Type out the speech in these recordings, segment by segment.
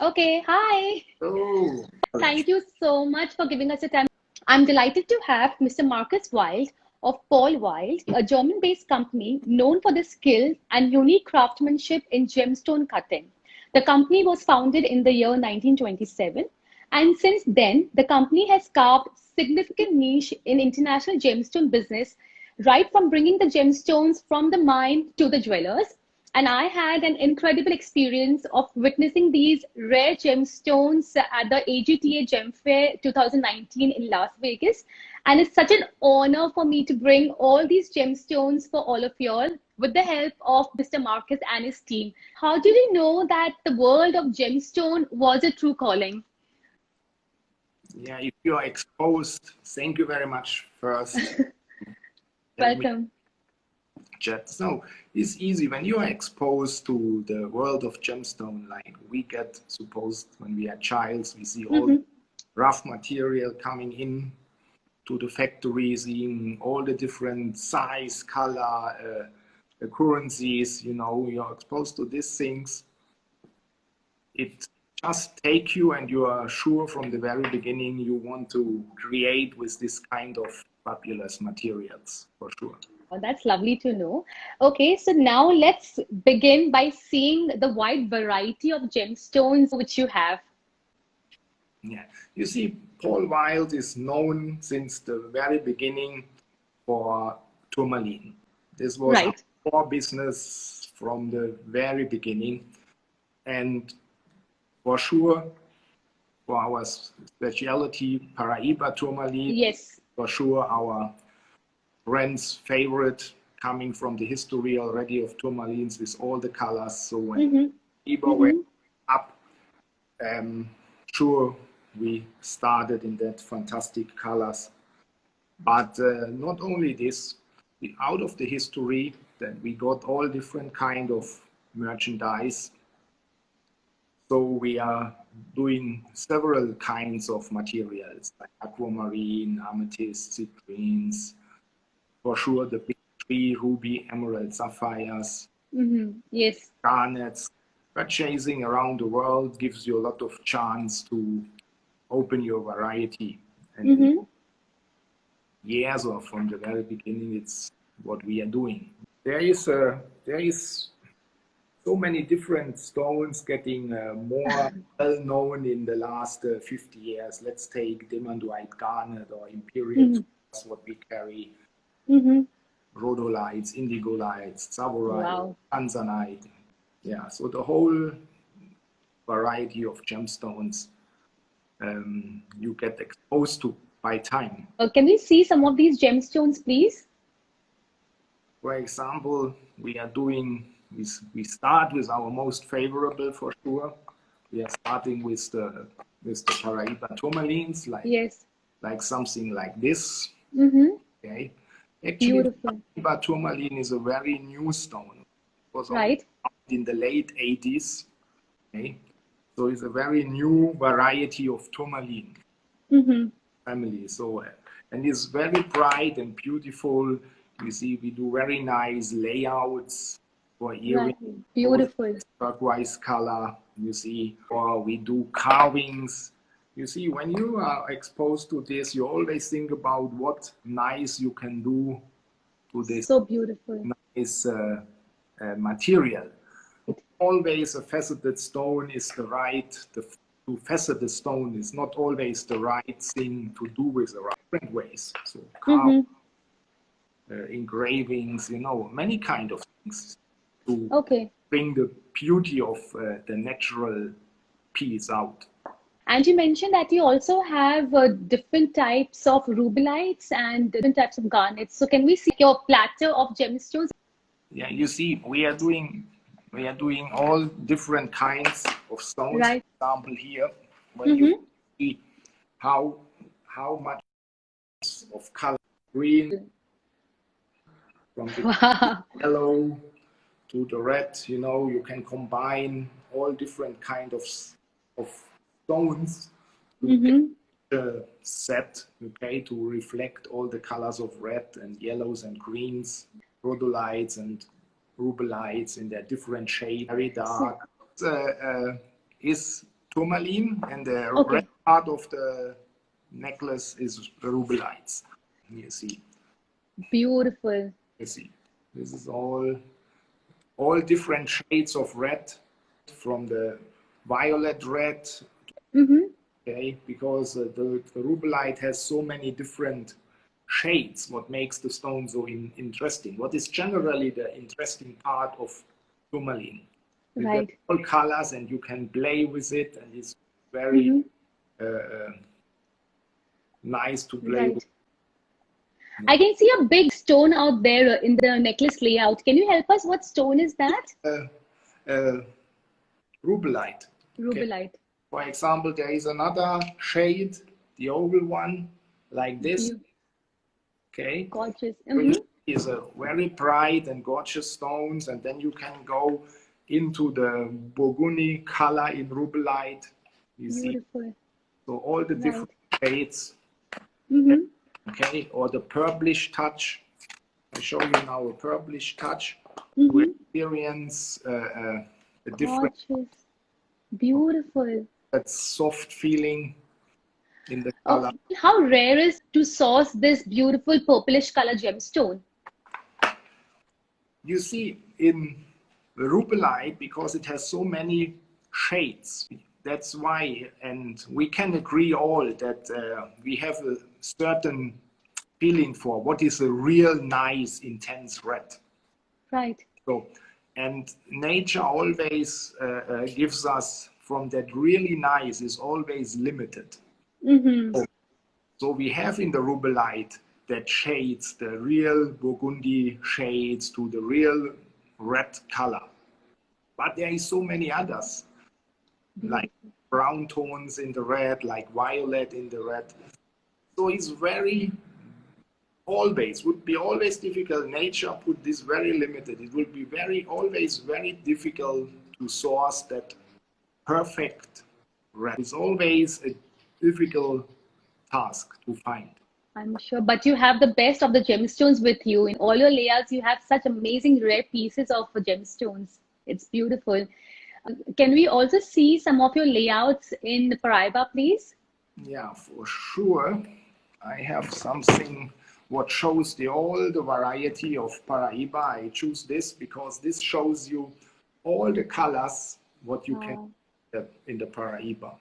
Okay, hi. Oh, Thank you so much for giving us your time. I'm delighted to have Mr. Marcus Wild of Paul Wild, a German-based company known for their skill and unique craftsmanship in gemstone cutting. The company was founded in the year 1927, and since then, the company has carved significant niche in international gemstone business, right from bringing the gemstones from the mine to the jewelers. And I had an incredible experience of witnessing these rare gemstones at the AGTA Gem Fair 2019 in Las Vegas. And it's such an honor for me to bring all these gemstones for all of y'all with the help of Mr. Marcus and his team. How did you know that the world of gemstone was a true calling? yeah, if you are exposed, thank you very much first. Tell me, Welcome. chat. So it's easy when you are exposed to the world of gemstone, like we get supposed when we are childs, we see all Hmm. rough material coming in to the factory, seeing all the different size, color, currencies, you're exposed to these things. It just take you and you are sure from the very beginning you want to create with this kind of fabulous materials for sure. Oh, that's lovely to know. Okay, so now let's begin by seeing the wide variety of gemstones which you have. Yeah, you see, Paul Wild is known since the very beginning for tourmaline. This was our Right. core business from the very beginning, and for sure, for our specialty Paraiba Tourmaline, Yes. for sure our brand's favorite, coming from the history already of tourmalines with all the colors. So when Mm-hmm. Ibo went Mm-hmm. up, sure, we started in that fantastic colors. But not only this, out of the history, then we got all different kind of merchandise. So we are doing several kinds of materials like aquamarine, amethyst, citrines, for sure the big three, ruby, emerald, sapphires, Mm-hmm. Yes. garnets. Purchasing around the world gives you a lot of chance to open your variety. And in Mm-hmm. years or from the very beginning, it's what we are doing. There is so many different stones getting more well known in the last 50 years. Let's take demantoid garnet or imperial, Mm-hmm. what we carry, Mm-hmm. rhodolites, indigolites, tsavorite, Wow. tanzanite. Yeah, so the whole variety of gemstones you get exposed to by time. Can we see some of these gemstones, please? For example, we start with our most favorable for sure. We are starting with the Paraiba tourmalines, Yes. like something like this. Mm-hmm. Okay, actually, the Beautiful. Paraiba tourmaline is a very new stone. It was only Right. found in the late 80s. Okay, so it's a very new variety of tourmaline Mm-hmm. family. So, and it's very bright and beautiful. You see, we do very nice layouts for Right. earrings, all Beautiful. turquoise color. You see, or we do carvings. You see, when you are exposed to this, you always think about what nice you can do to this So beautiful. nice material. Always a faceted stone is the right, the to facet stone is not always the right thing to do with the right different ways. So carve, Mm-hmm. engravings, many kind of things to Okay. bring the beauty of the natural piece out. And you mentioned that you also have different types of rubelites and different types of garnets. So can we see your platter of gemstones? Yeah, you see, we are doing all different kinds of stones. For Right. example, here, when you Mm-hmm. see how how much of color green from the Wow. yellow to the red, you can combine all different kind of stones to get Mm-hmm. a set, okay, to reflect all the colors of red and yellows and greens, rhodolites and rubelites in their different shades, very So, dark. Is tourmaline, and the Okay. red part of the necklace is rubelites. You see, Beautiful. you see, this is all different shades of red, from the violet red, Mm-hmm. okay, because the rubelite has so many different shades, what makes the stone so interesting. What is generally the interesting part of tourmaline? You get Right. all colors and you can play with it, and it's very Mm-hmm. nice to play with. Right. I can see a big stone out there in the necklace layout. Can you help us? What stone is that? Uh, rubelite. Okay. Rubelite. For example, there is another shade, the oval one, like this. Beau- Okay. Gorgeous. Which Mm-hmm. is a very bright and gorgeous stones, and then you can go into the burgundy color in rubelite. You see, Beautiful. so all the Right. different shades, Mm-hmm. okay, or the purplish touch. I show you now a purplish touch to Mm-hmm. experience a different, Gorgeous. Beautiful. that soft feeling in the Oh, color. how rare is to source this beautiful purplish color gemstone? You see, in the rubelite, because it has so many shades, that's why, and we can agree all that we have a certain feeling for what is a real nice, intense red. Right. So, and nature always gives us from that really nice is always limited. Mm-hmm. So we have in the rubelite that shades, the real burgundy shades to the real red color. But there is so many others, like brown tones in the red, like violet in the red. So it's very, would be always difficult. Nature put this very limited. It would be always very difficult to source that perfect red. It's always a difficult task to find. I'm sure. But you have the best of the gemstones with you. In all your layouts, you have such amazing rare pieces of gemstones. It's beautiful. Can we also see some of your layouts in the Paraiba, please? Yeah, for sure. I have something what shows all the variety of Paraiba. I choose this because this shows you all the colors what you can Wow. get in the Paraiba.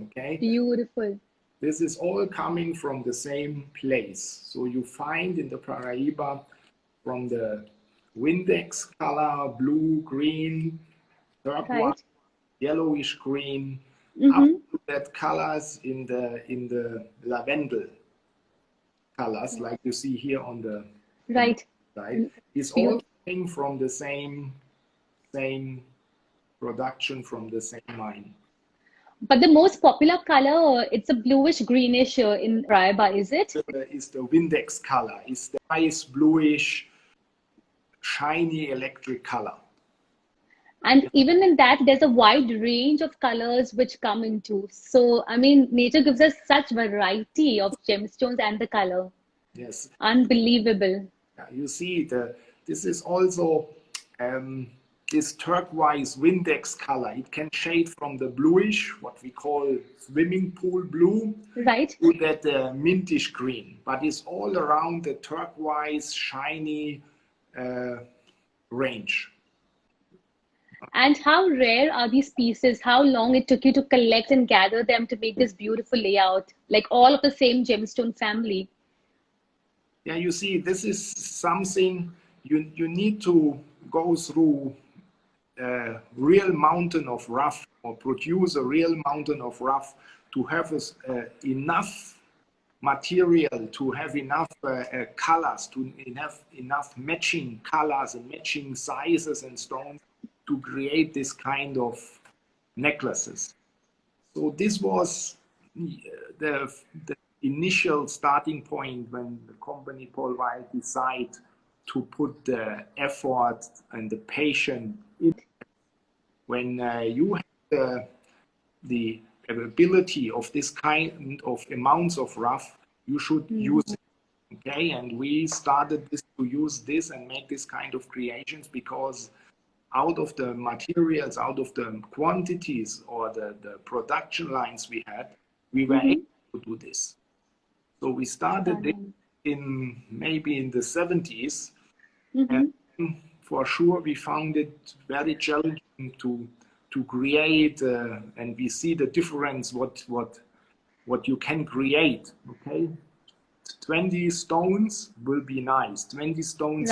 Okay, Beautiful. this is all coming from the same place. So you find in the Paraiba from the Windex color, blue, green, turquoise, Right. yellowish green, up Mm-hmm. to that colors in the lavendel colors, like you see here on the Right. side. Is all Beautiful. coming from the same production from the same mine. But the most popular color, it's a bluish greenish in Paraiba, is it? Is the Windex color, is the nice bluish, shiny electric color. And even in that, there's a wide range of colors which come into. So, I mean, nature gives us such variety of gemstones and the color. Yes. Unbelievable. You see, this is also this turquoise Windex color. It can shade from the bluish, what we call swimming pool blue, Right? to that mintish green. But it's all around the turquoise, shiny range. And how rare are these pieces? How long it took you to collect and gather them to make this beautiful layout, like all of the same gemstone family? Yeah, you see, this is something you need to go through a real mountain of rough, or produce a real mountain of rough, to have enough material, to have enough colors, to have enough matching colors and matching sizes and stones to create this kind of necklaces. So this was the initial starting point when the company Paul Weil decided to put the effort and the patience in. When you have the ability of this kind of amounts of rough, you should use it. Okay, and we started to use this and make this kind of creations because out of the materials, out of the quantities or the production lines we had, we were able to do this. So we started it in maybe in the 70s, and for sure we found it very challenging to create, and we see the difference what you can create. Okay, 20 stones will be nice. 20 stones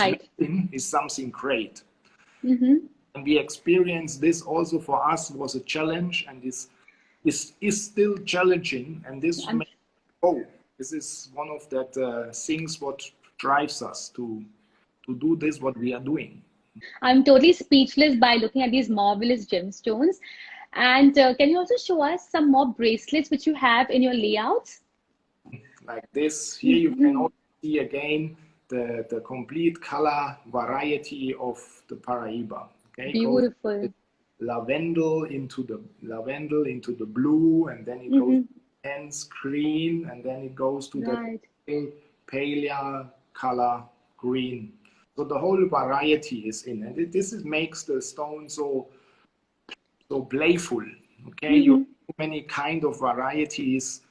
is something great. And we experienced this also for us was a challenge, and this is still challenging. And this this is one of that things what drives us to do this what we are doing. I'm totally speechless by looking at these marvelous gemstones. And can you also show us some more bracelets which you have in your layouts? Like this, here you can also see again the complete color variety of the Paraiba. Okay, beautiful. Lavendel into the blue, and then it goes intense green, and then it goes to the paler color green. So the whole variety is in, and this makes the stone so playful. Okay, you have so many kind of varieties.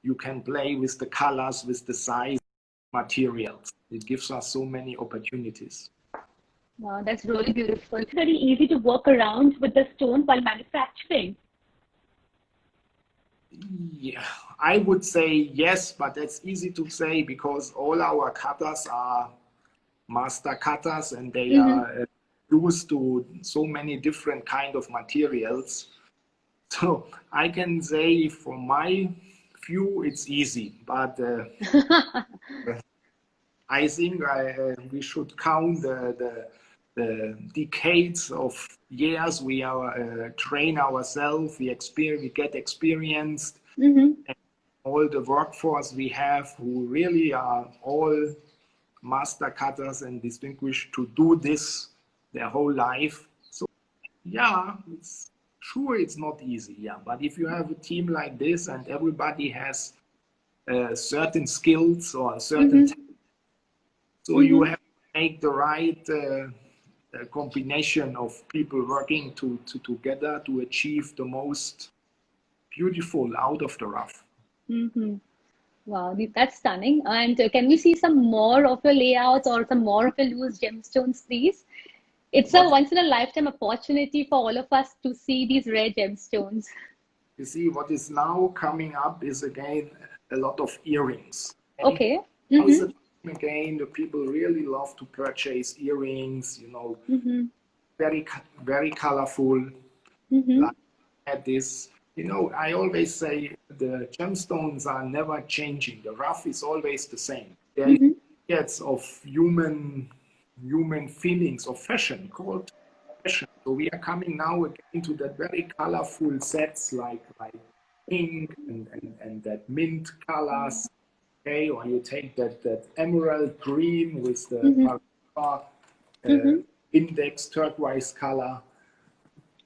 You can play with the colors, with the size, materials. It gives us so many opportunities. Wow, that's really beautiful. It's very easy to work around with the stone while manufacturing. Yeah, I would say yes, but that's easy to say because all our cutters are master cutters, and they are used to so many different kind of materials. So I can say from my view it's easy, but I think we should count the decades of years we are train ourselves, we get experienced, and all the workforce we have who really are all master cutters and distinguished to do this their whole life. So yeah, it's not easy, yeah, but if you have a team like this and everybody has certain skills or certain so you have to make the right combination of people working together to achieve the most beautiful out of the rough. Wow, that's stunning. And can we see some more of your layouts or some more of your loose gemstones, please? It's a once in a lifetime opportunity for all of us to see these rare gemstones. You see, what is now coming up is again a lot of earrings. Okay. Again, the people really love to purchase earrings, you know, very colorful. Like at this, you know, I always say the gemstones are never changing. The rough is always the same. There is bits of human feelings of fashion called fashion. So we are coming now again to that very colorful sets like pink and that mint colors. Okay, or you take that emerald green with the index turquoise color.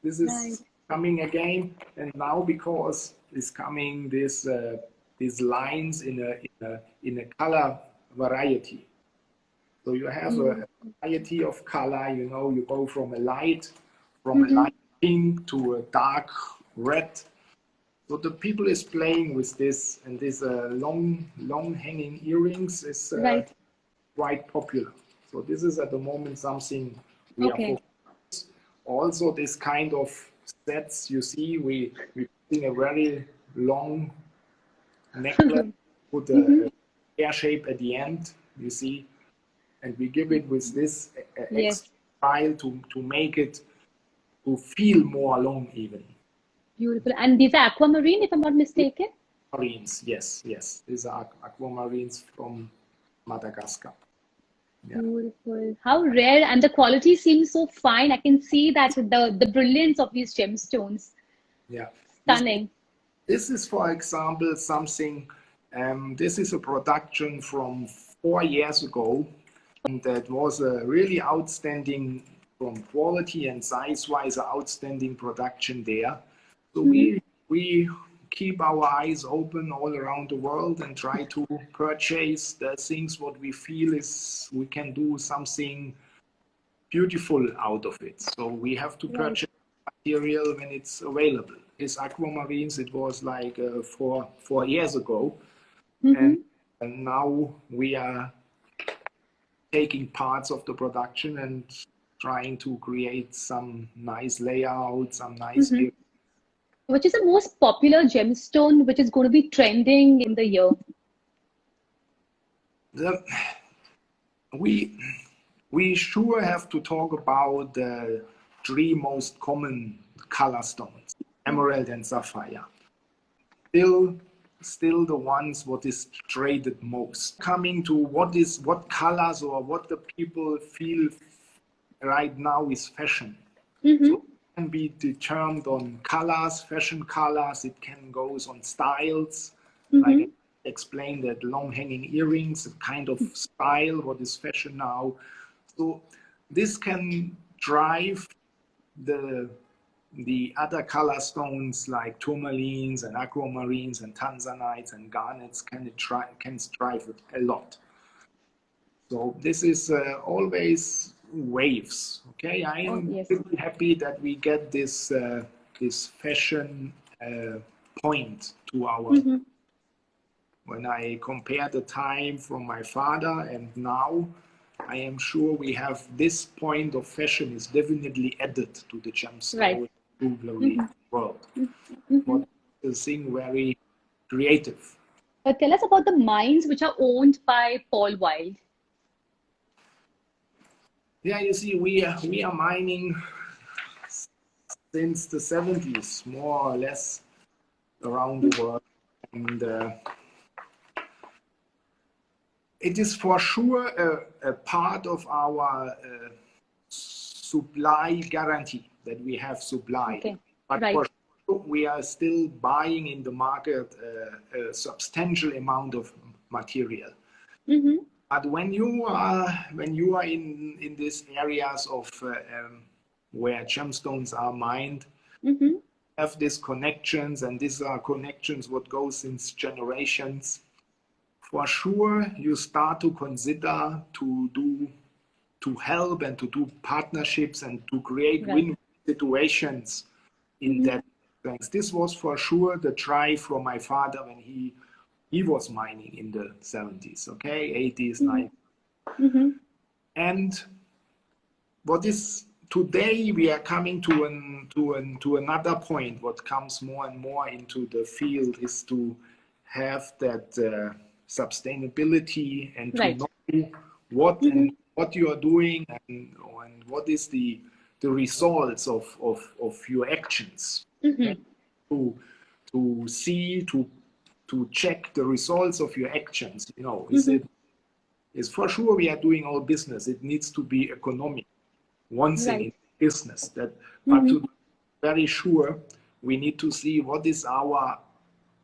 This is coming again, and now because it's coming these lines in a color variety. So you have a variety of color. You know, you go from a light pink to a dark red. So the people is playing with this, and this long hanging earrings is quite popular. So this is at the moment something we are focusing. Also, this kind of sets you see, we putting a very long necklace with a hair shape at the end. You see, and we give it with this extra style to make it to feel more long even. Beautiful. And these are aquamarine, if I'm not mistaken? Aquamarines, yes. These are aquamarines from Madagascar. Yeah. Beautiful. How rare, and the quality seems so fine. I can see that the brilliance of these gemstones. Yeah. Stunning. This is, for example, something, this is a production from 4 years ago, and that was a really outstanding, from quality and size-wise, outstanding production there. So we keep our eyes open all around the world and try to purchase the things what we feel is we can do something beautiful out of it. So we have to purchase material when it's available. This aquamarines, it was like 4 years ago, and now we are taking parts of the production and trying to create some nice layout, some nice. Which is the most popular gemstone which is going to be trending in the year? We sure have to talk about the 3 most common color stones, emerald and sapphire. Still the ones what is traded most. Coming to what colors or what the people feel right now is fashion. So it can be determined on colors, fashion colors. It can go on styles, like I explained that long hanging earrings, a kind of style, what is fashion now. So this can drive the other color stones like tourmalines and aquamarines and tanzanites and garnets can drive it a lot. So this is always waves. Okay, I am really happy that we get this this fashion point to our. When I compare the time from my father and now, I am sure we have this point of fashion is definitely added to the gemstone jewelry world. But the thing very creative. Tell us about the mines which are owned by Paul Wild. Yeah, you see, we are mining since the 70s, more or less, around the world, and it is for sure a part of our supply guarantee that we have supply. But for sure, we are still buying in the market a substantial amount of material. But when you are in these areas of where gemstones are mined, have these connections, and these are connections what goes since generations. For sure, you start to consider to help and to do partnerships and to create win situations in that sense. This was for sure the drive from my father when he was mining in the 70s, okay, 80s, 90s. And what is today we are coming to another point. What comes more and more into the field is to have that sustainability and to know what you are doing and what is the results of your actions. To see to check the results of your actions. You know, is for sure we are doing our business. It needs to be economic. One thing in business that, but to be very sure, we need to see what is our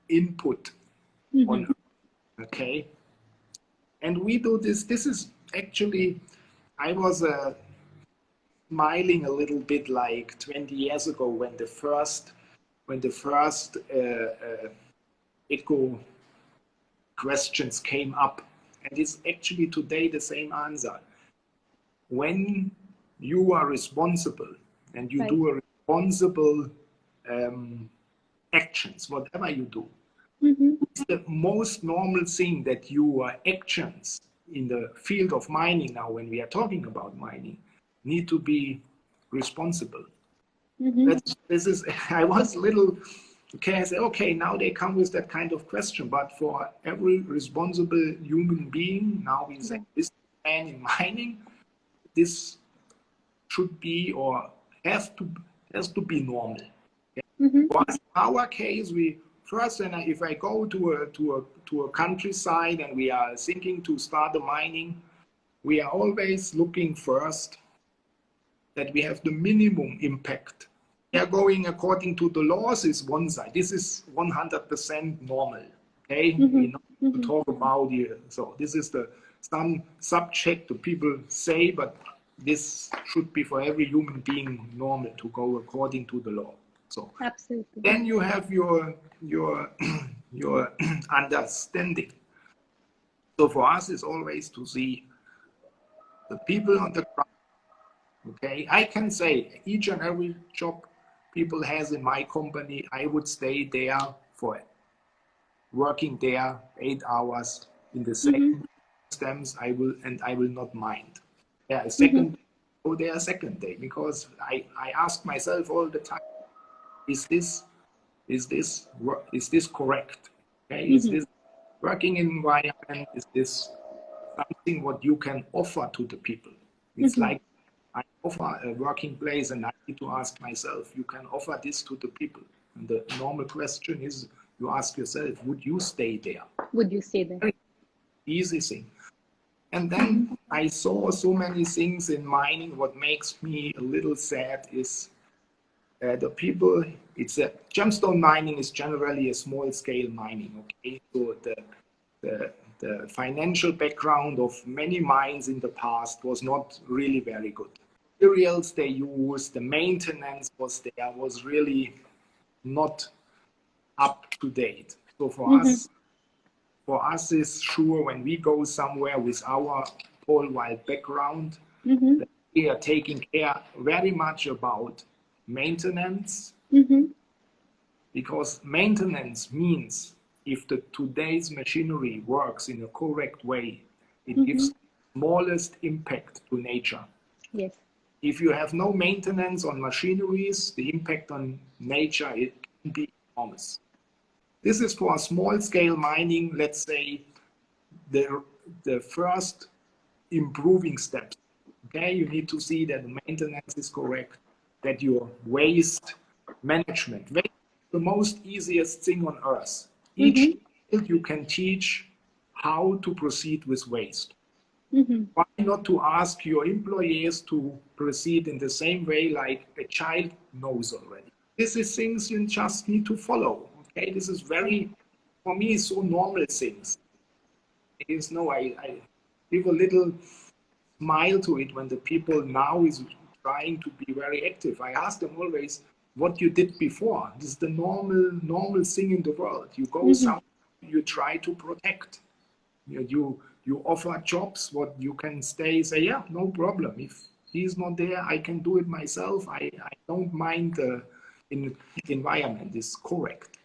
input on. Okay, and we do this. This is actually, I was smiling a little bit like 20 years ago when the first eco questions came up, and it's actually today the same answer. When you are responsible and you do a responsible actions, whatever you do. It's the most normal thing that your actions in the field of mining now, when we are talking about mining, need to be responsible. This is, I was a little, okay, I say, okay, now they come with that kind of question, but for every responsible human being, now we say this man in mining, this should be or has to be normal. Okay? For us, in our case, we first, and if I go to a countryside and we are thinking to start the mining, we are always looking first that we have the minimum impact. We are going according to the laws is one side. This is 100% normal. Okay, we know to talk about here. So this is some subject the people say, but this should be for every human being normal to go according to the law. So absolutely. Then you have your understanding. So for us, it's always to see the people on the ground Okay, I can say each and every job people has in my company, I would stay there for working there 8 hours in the same stems. I will not mind. Yeah, a second go there a second day, because I ask myself all the time, is this correct? Okay, is this working environment? Is this something what you can offer to the people? It's like I offer a working place, and I need to ask myself, you can offer this to the people? And the normal question is, you ask yourself, would you stay there? Would you stay there? Very easy thing. And then I saw so many things in mining. What makes me a little sad is the people. It's a gemstone mining is generally a small scale mining. Okay, so the financial background of many mines in the past was not really very good. Materials they used, the maintenance was really not up to date. So for us is sure, when we go somewhere with our pole wild background, that we are taking care very much about maintenance, because maintenance means if today's machinery works in a correct way, it gives the smallest impact to nature. Yes. If you have no maintenance on machineries, the impact on nature, it can be enormous. This is for a small scale mining, let's say, the first improving steps. Okay, you need to see that the maintenance is correct, that your waste management, the most easiest thing on earth. Each child you can teach how to proceed with waste. Why not to ask your employees to proceed in the same way like a child knows already? This is things you just need to follow. Okay, this is very, for me, so normal things. I give a little smile to it when the people now is trying to be very active. I ask them always what you did before. This is the normal thing in the world. You go somewhere, you try to protect. You offer jobs, what you can say, yeah, no problem. If he's not there, I can do it myself. I don't mind the environment is correct.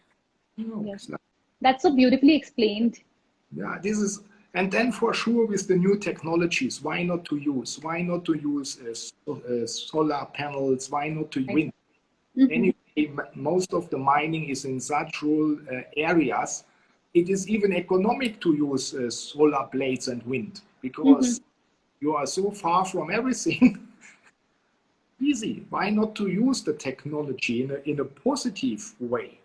Yes. That's so beautifully explained. Yeah, this is, and then for sure with the new technologies, why not to use solar panels? Why not to wind? Anyway, most of the mining is in such rural areas. It is even economic to use solar blades and wind, because you are so far from everything. Easy. Why not to use the technology in a positive way?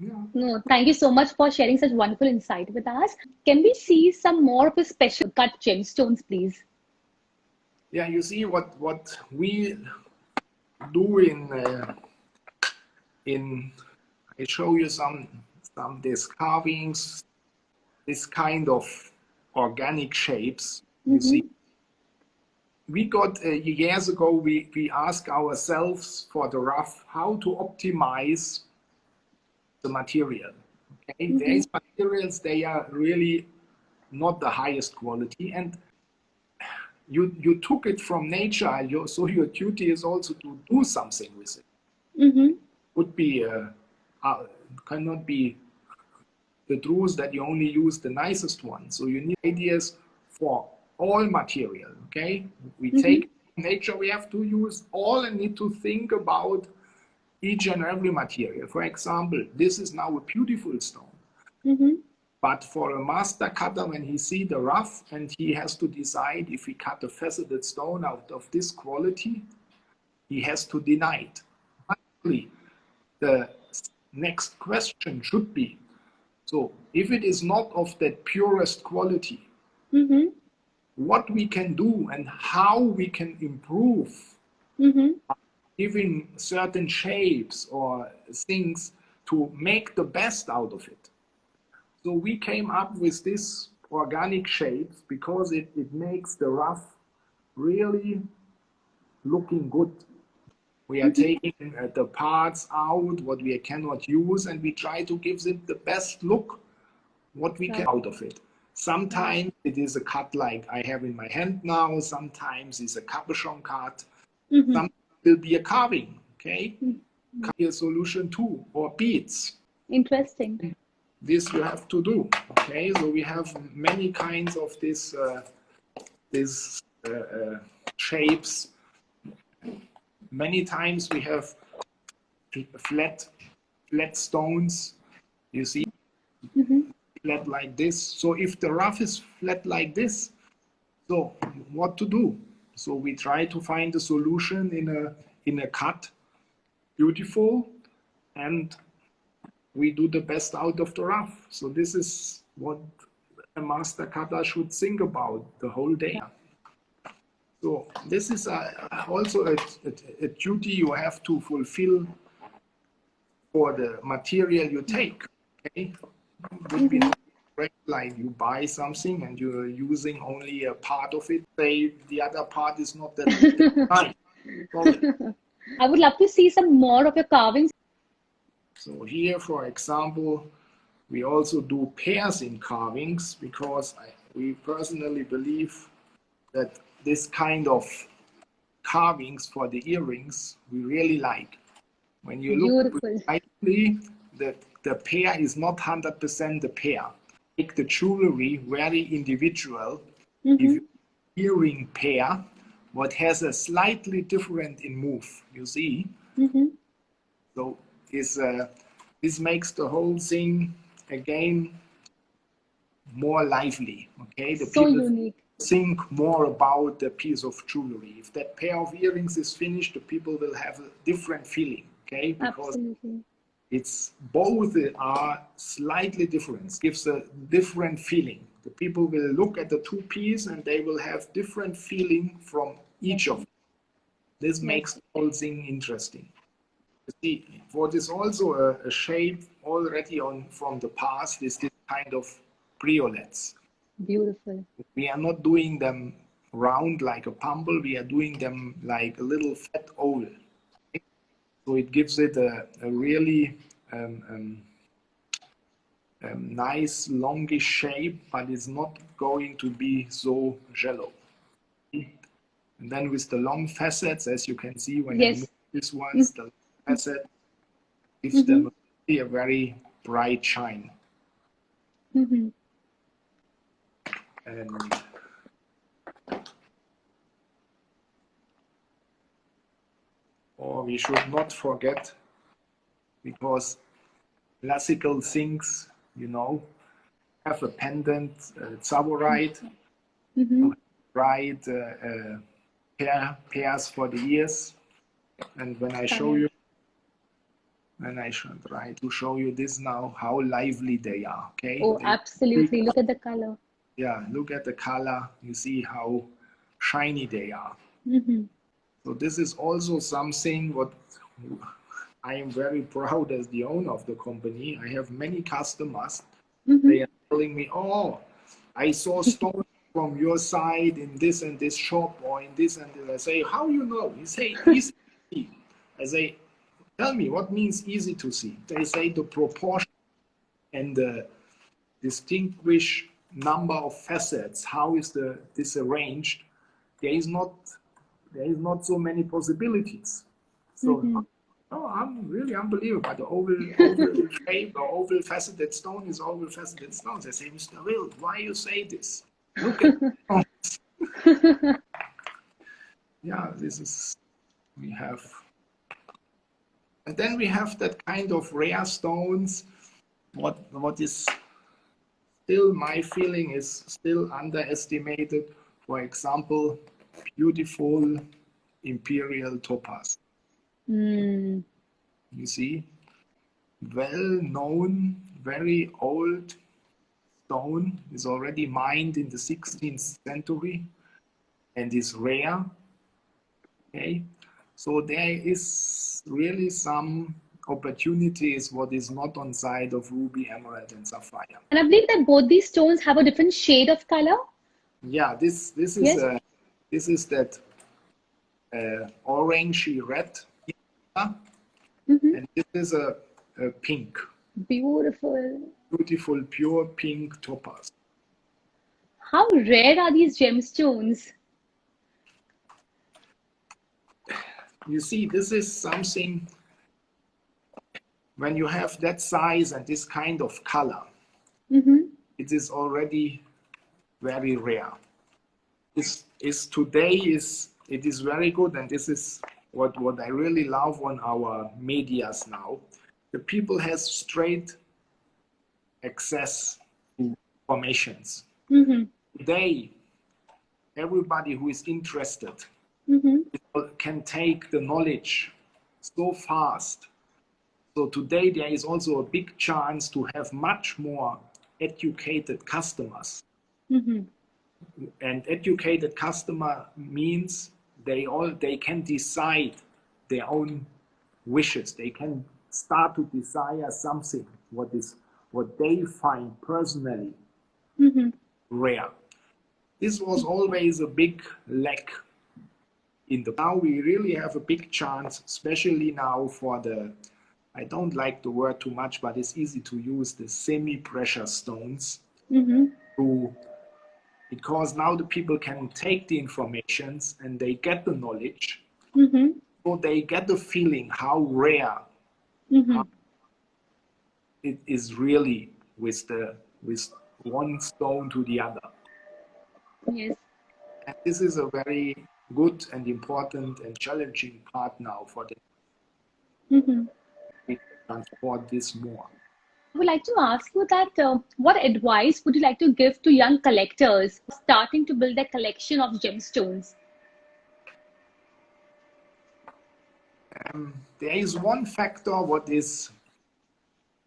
Yeah. No, thank you so much for sharing such wonderful insight with us. Can we see some more of a special cut gemstones, please? Yeah, you see what we do in I show you some these carvings, this kind of organic shapes. You see, we got years ago. We asked ourselves for the rough how to optimize the material. Okay, these materials, they are really not the highest quality, and you took it from nature. So your duty is also to do something with it. Would be cannot be the truth that you only use the nicest one. So you need ideas for all material. Okay, we take nature. We have to use all and need to think about each and every material. For example, this is now a beautiful stone. But for a master cutter, when he see the rough and he has to decide if he cut a faceted stone out of this quality, he has to deny it. Finally, the next question should be, so if it is not of that purest quality, what we can do and how we can improve, giving certain shapes or things to make the best out of it. So we came up with this organic shapes because it makes the rough really looking good. We are taking the parts out, what we cannot use, and we try to give it the best look, what we can out of it. Sometimes it is a cut like I have in my hand now, sometimes it's a cabochon cut, Some will be a carving, okay? A solution too, or beads. Interesting. This you have to do, okay? So we have many kinds of this shapes. Many times we have flat stones, you see, flat like this. So if the rough is flat like this, so what to do? So we try to find a solution in a cut, beautiful, and we do the best out of the rough. So this is what a master cutter should think about the whole day. So this is also a duty you have to fulfill for the material you take. Okay, it would be like you buy something and you're using only a part of it. Say the other part is not that nice. I would love to see some more of your carvings. So here, for example, we also do pairs in carvings because we personally believe that this kind of carvings for the earrings we really like. When you look precisely, the pair is not 100% the pair. Make the jewelry very individual. If you earring pair, what has a slightly different in move, you see. So this makes the whole thing again more lively. Okay, the So people unique. think more about the piece of jewelry. If that pair of earrings is finished, the people will have a different feeling. Okay, because Absolutely. it's both are slightly different. Gives a different feeling. The people will look at the two pieces and they will have different feeling from each of them. This makes the whole thing interesting. You see, what is also a shape already from the past is this kind of briolets. Beautiful. We are not doing them round like a pummel. We are doing them like a little fat oval. So it gives it a really nice longish shape, but it's not going to be so shallow. And then with the long facets, as you can see when I move these ones, the facet gives them a very bright shine. And we should not forget, because classical things, you know, have a pendant, tsavorite, right, pairs for the ears. And when I show you, and I should try to show you this now, how lively they are. Okay. Oh, absolutely. Look at the color. Yeah, look at the color. You see how shiny they are. So this is also something what I am very proud as the owner of the company. I have many customers. They are telling me, "Oh, I saw stones from your side in this and this shop or in this and this." I say, "How you know?" He say, "Easy to see." I say, "Tell me, what means easy to see?" They say the proportion and the distinguished number of facets. How is this arranged? There is not so many possibilities. So, I'm really unbelievable. The oval shape or oval faceted stone is oval faceted stones. I say, "Mr. Will, why you say this? Look at the stones." Yeah, this is, we have. And then we have that kind of rare stones. What is still, my feeling is still underestimated. For example, beautiful imperial topaz. You see, well-known, very old stone, is already mined in the 16th century and is rare. Okay, so there is really some opportunities what is not on side of ruby, emerald, and sapphire. And I believe that both these stones have a different shade of color. Yeah, this is that orangey red, and this is a pink. Beautiful. Beautiful, pure pink topaz. How rare are these gemstones? you see, this is something, when you have that size and this kind of color, it is already very rare. It is very good, and this is what I really love on our medias now. The people has straight access to informations. Today, everybody who is interested can take the knowledge so fast. So today there is also a big chance to have much more educated customers. And educated customer means they can decide their own wishes. They can start to desire something what they find personally rare. This was always a big lack in the. Now we really have a big chance, especially now for the, I don't like the word too much, but it's easy to use, the semi-precious stones. Because now the people can take the informations and they get the knowledge, so they get the feeling how rare it is really with one stone to the other. Yes. And this is a very good and important and challenging part now for them. We transport this more. I would like to ask you that what advice would you like to give to young collectors starting to build their collection of gemstones? There is one factor what is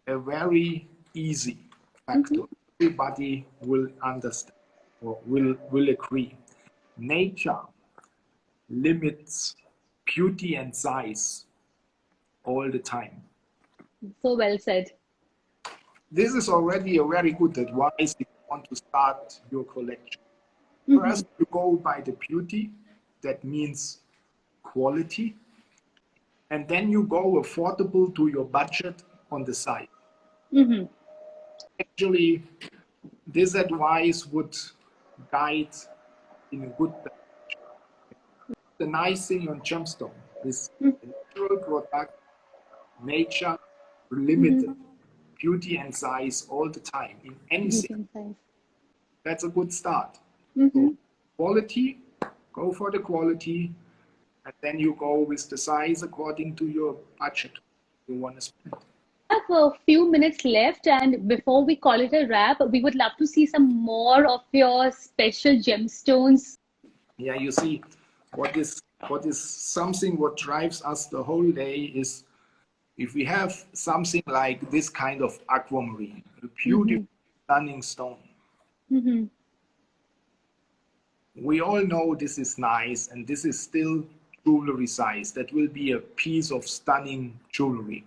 a very easy factor. Everybody will understand or will agree. Nature limits beauty and size all the time. So well said. This is already a very good advice if you want to start your collection. First, you go by the beauty, that means quality, and then you go affordable to your budget on the side. Actually, this advice would guide in a good direction. The nice thing on gemstone is a natural product, nature limited. Beauty and size all the time in anything. That's a good start. So quality, go for the quality, and then you go with the size according to your budget you want to spend. We have a few minutes left, and before we call it a wrap, we would love to see some more of your special gemstones. Yeah, you see, what is something what drives us the whole day is, if we have something like this kind of aquamarine, a beautiful, stunning stone, we all know this is nice and this is still jewelry size. That will be a piece of stunning jewelry.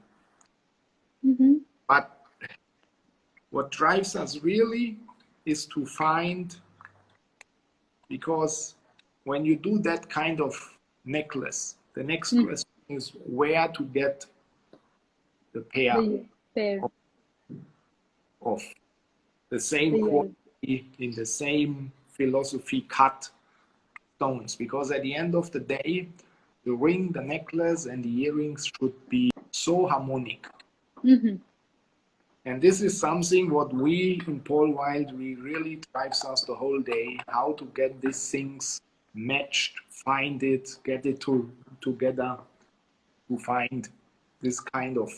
But what drives us really is to find, because when you do that kind of necklace, the next question is where to get the pair of the same quality in the same philosophy cut stones, because at the end of the day, the ring, the necklace, and the earrings should be so harmonic. And this is something what we in Paul Wild, we really drives us the whole day, how to get these things matched, find it, get it together, to find this kind of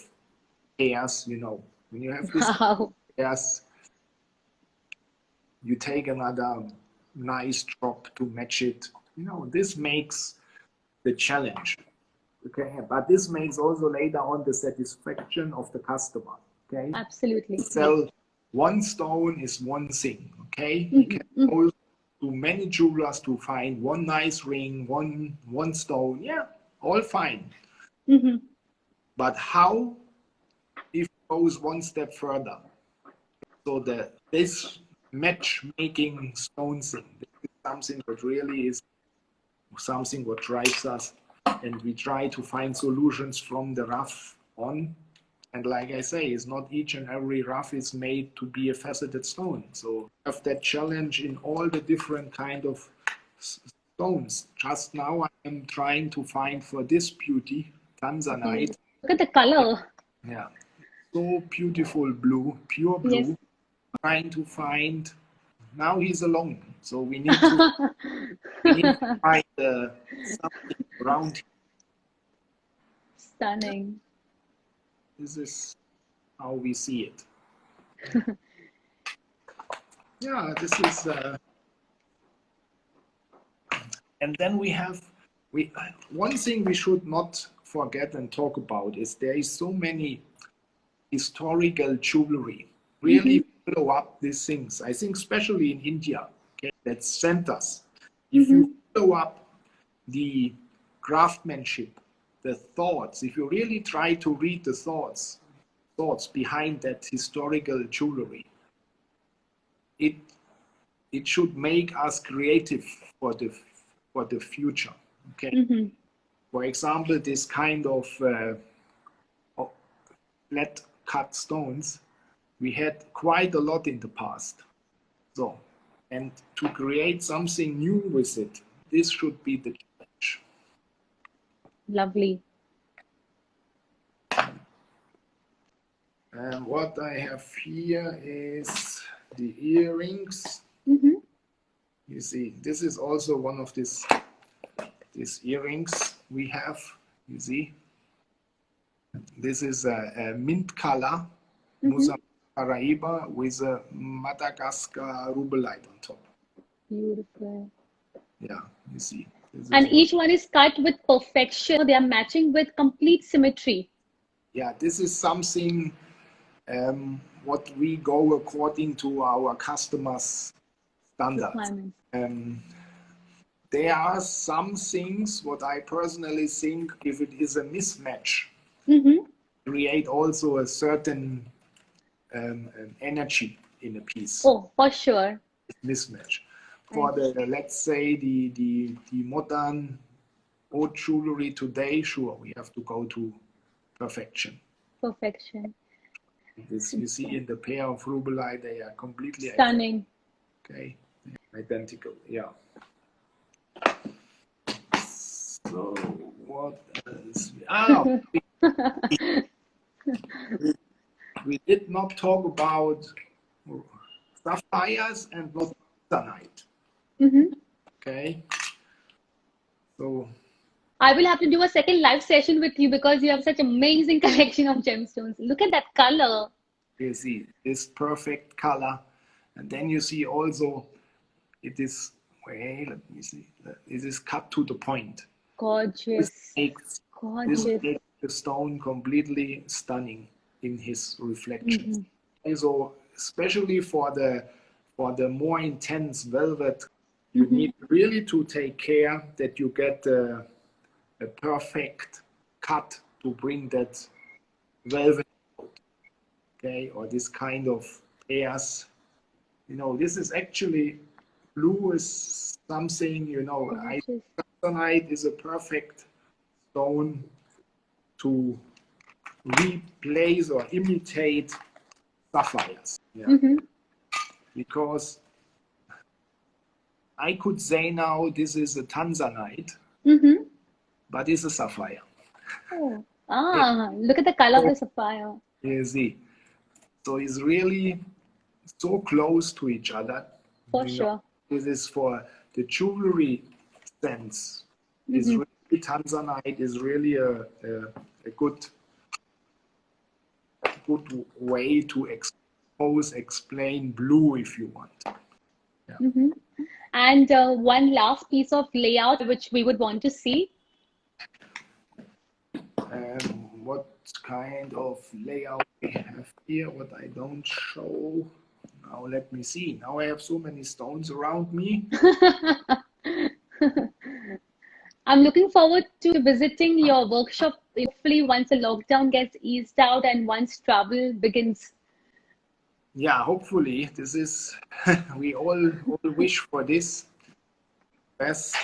pairs, you know. When you have this pairs, you take another nice drop to match it. You know, this makes the challenge. Okay, but this makes also later on the satisfaction of the customer. Okay, absolutely. Sell one stone is one thing. Okay, you can go to many jewelers to find one nice ring, one stone. Yeah, all fine. But how if it goes one step further? So this matchmaking stone thing, this is something that really is something what drives us, and we try to find solutions from the rough on. And like I say, it's not each and every rough is made to be a faceted stone. So have that challenge in all the different kind of stones. Just now I I'm trying to find for this beauty, Tanzanite. Look at the color. Yeah, so beautiful blue, pure blue. Yes. Trying to find. Now he's alone, so we need to, find something around. Stunning. This is how we see it. Yeah, this is. And then we have one thing we should not forget and talk about is there is so many historical jewelry. Really follow up these things. I think especially in India, okay, that centers. If you follow up the craftsmanship, the thoughts, if you really try to read the thoughts behind that historical jewelry, it should make us creative for the future. Okay. For example, this kind of flat cut stones, we had quite a lot in the past. So, and to create something new with it, this should be the challenge. Lovely. And what I have here is the earrings. You see, this is also one of these earrings we have. You see, this is a mint color, Paraiba, with a Madagascar rubellite on top. Beautiful. Yeah, you see. And each one is cut with perfection. They are matching with complete symmetry. Yeah, this is something what we go according to our customers' standards. There are some things what I personally think, if it is a mismatch, create also a certain energy in a piece. Oh, for sure. Mismatch. For the, let's say, the modern haute jewelry today, sure, we have to go to perfection. Perfection. This you see in the pair of rubellite, they are completely stunning. Okay, identical. Yeah. So what else? We did not talk about sapphires and not Tanzanite. Okay. So I will have to do a second live session with you because you have such amazing collection of gemstones. Look at that color. You see this perfect color, and then you see also it is. Wait, let me see. It is cut to the point. Gorgeous. This makes the stone completely stunning in his reflection. So especially for the more intense velvet, you need really to take care that you get a perfect cut to bring that velvet out. Okay, or this kind of pairs. You know, this is actually blue is something, you know, Tanzanite is a perfect stone to replace or imitate sapphires. Yeah. Because I could say now this is a Tanzanite, but it's a sapphire. Oh. Look at the color of the sapphire. You see. So it's really so close to each other. For sure. This is for the jewelry sense. Is really Tanzanite is really a good way to explain blue if you want. Yeah. And one last piece of layout which we would want to see. What kind of layout we have here, what I don't show. Now let me see. Now I have so many stones around me. I'm looking forward to visiting your workshop, hopefully once the lockdown gets eased out and once travel begins. Yeah, hopefully. This is, we all wish for this. Best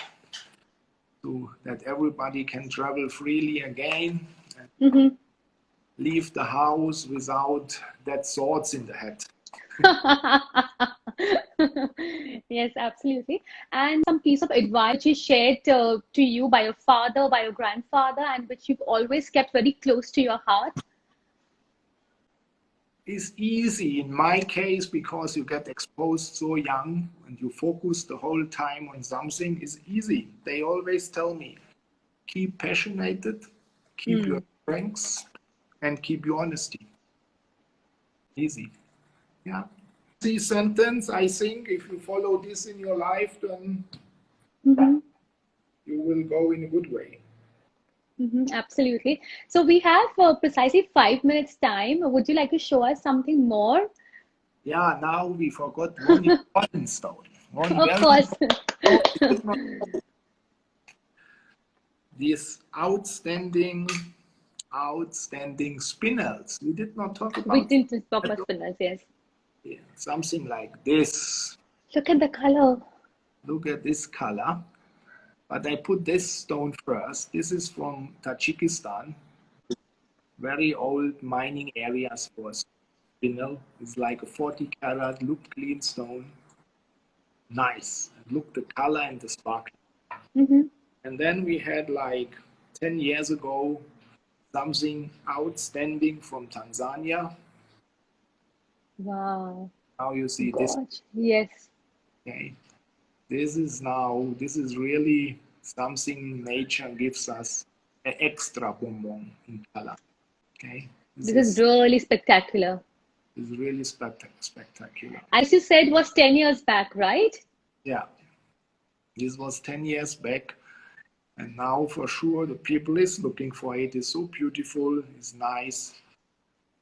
so that everybody can travel freely again and leave the house without that thoughts in the head. Yes, absolutely. And some piece of advice which is shared to you by your father, by your grandfather, and which you've always kept very close to your heart. It's easy in my case because you get exposed so young and you focus the whole time on something. It's easy. They always tell me, keep passionate, keep your strengths, and keep your honesty. Easy. Yeah. The sentence, I think, if you follow this in your life, then you will go in a good way. Absolutely. So we have precisely 5 minutes time. Would you like to show us something more? Yeah, now we forgot one important stone. One Of very course. these outstanding spinels. We did not talk We about didn't talk about spinels, yes. something like this. Look at the color. Look at this color. But I put this stone first. This is from Tajikistan. Very old mining areas for spinel. It's like a 40 karat, look clean stone. Nice. Look the color and the sparkle. And then we had like 10 years ago something outstanding from Tanzania. Wow. Now you see this. Yes. Okay. This is really something nature gives us an extra bonbon in color. Okay. This is really spectacular. It's really spectacular. As you said, was 10 years back, right? Yeah. This was 10 years back. And now for sure the people is looking for it. It's so beautiful, it's nice.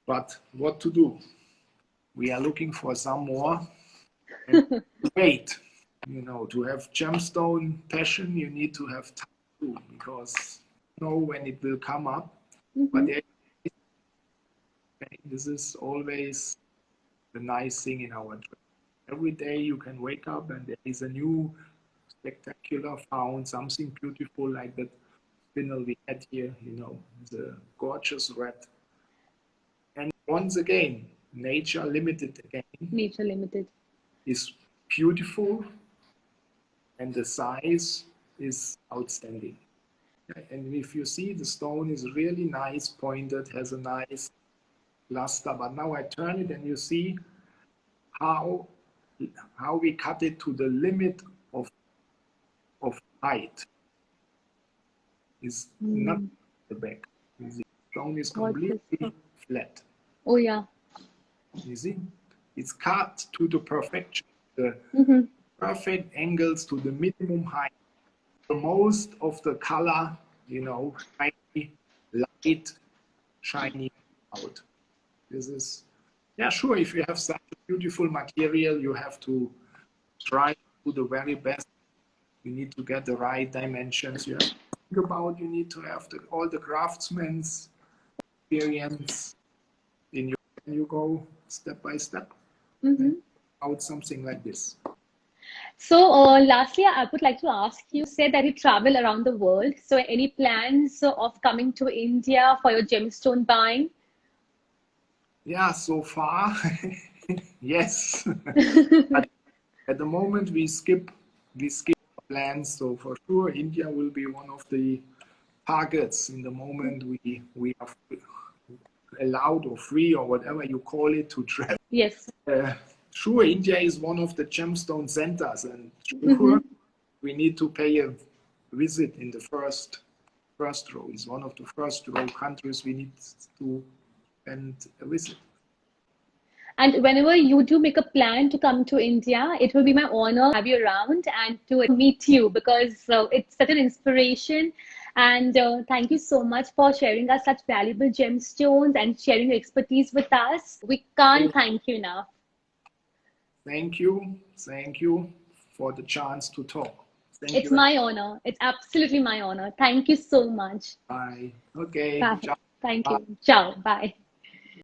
But what to do? We are looking for some more. And wait, to have gemstone passion, you need to have time too, because you know when it will come up. But this is always the nice thing in our trip. Every day you can wake up and there is a new spectacular found, something beautiful like that spinel we had here, it's a gorgeous red. And once again, nature limited again. Nature limited. Is beautiful and the size is outstanding. And if you see, the stone is really nice, pointed, has a nice luster. But now I turn it and you see how we cut it to the limit of height. Is not the back. The stone is completely flat. Oh yeah. You see, it's cut to the perfection, the perfect angles to the minimum height. The most of the color, shiny, light, shiny out. This is, yeah, sure. If you have such a beautiful material, you have to try to do the very best. You need to get the right dimensions. You have to think about. You need to have all the craftsman's experience. You go step by step out something like this. So lastly, I would like to ask you, said that you travel around the world. So any plans of coming to India for your gemstone buying? Yeah, so far, yes. But at the moment, we skip plans. So for sure, India will be one of the targets in the moment we are allowed or free or whatever you call it to travel. Yes. Sure, India is one of the gemstone centers, and sure, we need to pay a visit in the first row. It's one of the first row countries we need to spend a visit. And whenever you do make a plan to come to India, it will be my honor to have you around and to meet you, because it's such an inspiration. And thank you so much for sharing us such valuable gemstones and sharing your expertise with us. We can't thank you enough. Thank you. Thank you for the chance to talk. It's my honor. It's absolutely my honor. Thank you so much. Bye. Okay. Bye. Ciao. Thank Bye. you. Ciao. Bye.